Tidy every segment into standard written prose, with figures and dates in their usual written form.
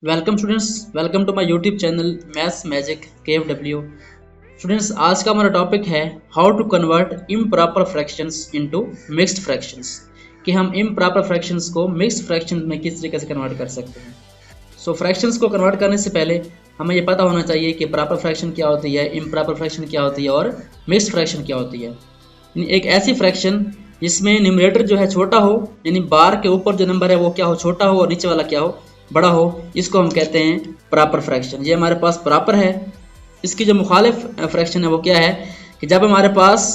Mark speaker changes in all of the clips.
Speaker 1: Welcome students, welcome to my YouTube channel maths magic KFW। Students, आज का हमारा topic है how to convert improper fractions into mixed fractions, कि हम improper fractions को mixed fractions में किस तरीके से कन्वर्ट कर सकते हैं। सो फ्रैक्शंस को कन्वर्ट करने से पहले हमें ये पता होना चाहिए कि प्रॉपर फ्रैक्शन क्या होती है, इम्प्रॉपर फ्रैक्शन क्या होती है और मिक्स्ड फ्रैक्शन क्या होती है। एक ऐसी फ्रैक्शन जिसमें न्यूमरेटर जो है छोटा हो, यानी बार के ऊपर जो नंबर है वो क्या हो, छोटा हो, और नीचे वाला क्या हो, बड़ा हो, इसको हम कहते हैं प्रॉपर फ्रैक्शन। ये हमारे पास प्रॉपर है। इसकी जो मुखालिफ फ्रैक्शन है वो क्या है कि जब हमारे पास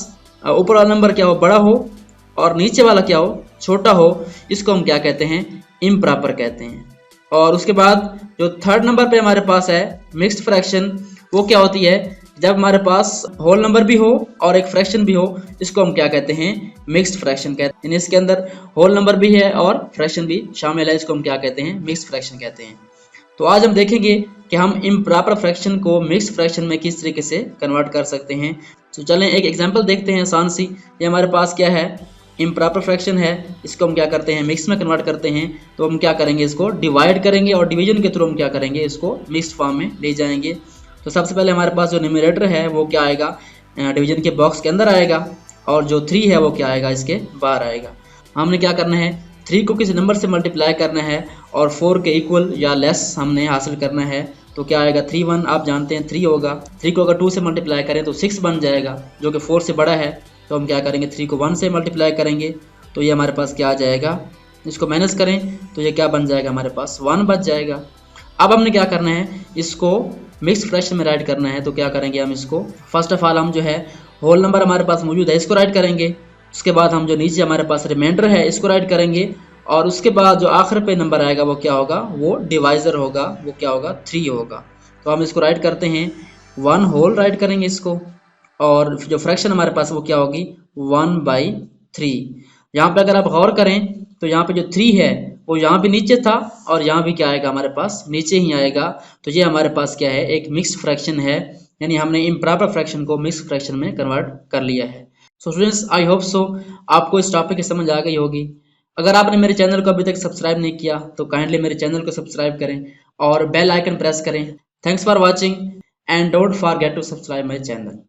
Speaker 1: ऊपर वाला नंबर क्या हो, बड़ा हो, और नीचे वाला क्या हो, छोटा हो, इसको हम क्या कहते हैं, इम्प्रॉपर कहते हैं। और उसके बाद जो थर्ड नंबर पे हमारे पास है मिक्स्ड फ्रैक्शन, वो क्या होती है, जब हमारे पास होल नंबर भी हो और एक फ्रैक्शन भी हो, इसको हम क्या कहते हैं, मिक्स्ड फ्रैक्शन कहते हैं। यानी इसके अंदर होल नंबर भी है और फ्रैक्शन भी शामिल है, इसको हम क्या कहते हैं, मिक्स्ड फ्रैक्शन कहते हैं। तो आज हम देखेंगे कि हम इम्प्रॉपर फ्रैक्शन को मिक्स्ड फ्रैक्शन में किस तरीके से कन्वर्ट कर सकते हैं। तो चलें एक एग्जांपल देखते हैं आसान सी। ये हमारे पास क्या है, इम्प्रॉपर फ्रैक्शन है, इसको हम क्या करते हैं, मिक्स में कन्वर्ट करते हैं। तो हम क्या करेंगे, इसको डिवाइड करेंगे और डिवीजन के थ्रू हम क्या करेंगे, इसको मिक्स्ड फॉर्म में ले जाएंगे। तो सबसे पहले हमारे पास जो न्यूमरेटर है वो क्या आएगा, डिवीजन के बॉक्स के अंदर आएगा, और जो 3 है वो क्या आएगा, इसके बाहर आएगा। हमने क्या करना है, 3 को किसी नंबर से मल्टीप्लाई करना है और 4 के इक्वल या लेस हमने हासिल करना है। तो क्या आएगा, 3 1 आप जानते हैं 3 होगा। 3 को अगर 2 से मल्टीप्लाई करें तो 6 बन जाएगा, जो कि 4 से बड़ा है। तो हम क्या करेंगे, 3 को 1 से मल्टीप्लाई करेंगे तो ये हमारे पास क्या आ जाएगा, इसको माइनस करें तो ये क्या बन जाएगा, हमारे पास 1 बच जाएगा। अब हमने क्या करना है, इसको मिक्स्ड फ्रैक्शन में राइट करना है। तो क्या करेंगे, हम इसको फर्स्ट ऑफ ऑल हम जो है होल नंबर हमारे पास मौजूद है, इसको राइट करेंगे। उसके बाद हम जो नीचे हमारे पास रिमाइंडर है, इसको राइट करेंगे। और उसके बाद जो आखिर पे नंबर आएगा वो क्या होगा, वो डिवाइजर होगा, वो क्या होगा, 3 होगा। तो हम इसको राइट करते हैं, 1 होल राइट करेंगे इसको, और जो फ्रैक्शन हमारे पास वो क्या होगी, 1/3। यहाँ पे अगर आप गौर करें तो यहाँ पे जो 3 है वो यहाँ भी नीचे था, और यहाँ भी क्या आएगा, हमारे पास नीचे ही आएगा। तो ये हमारे पास क्या है, एक मिक्स्ड फ्रैक्शन है, यानी हमने इम्प्रॉपर फ्रैक्शन को मिक्स्ड फ्रैक्शन में कन्वर्ट कर लिया है। So students, I hope so आपको इस टॉपिक की समझ आ गई होगी। अगर आपने मेरे चैनल को अभी तक सब्सक्राइब नहीं किया तो काइंडली मेरे चैनल को सब्सक्राइब करें और बेल आइकन प्रेस करें। Thanks for watching and don't forget to subscribe my channel.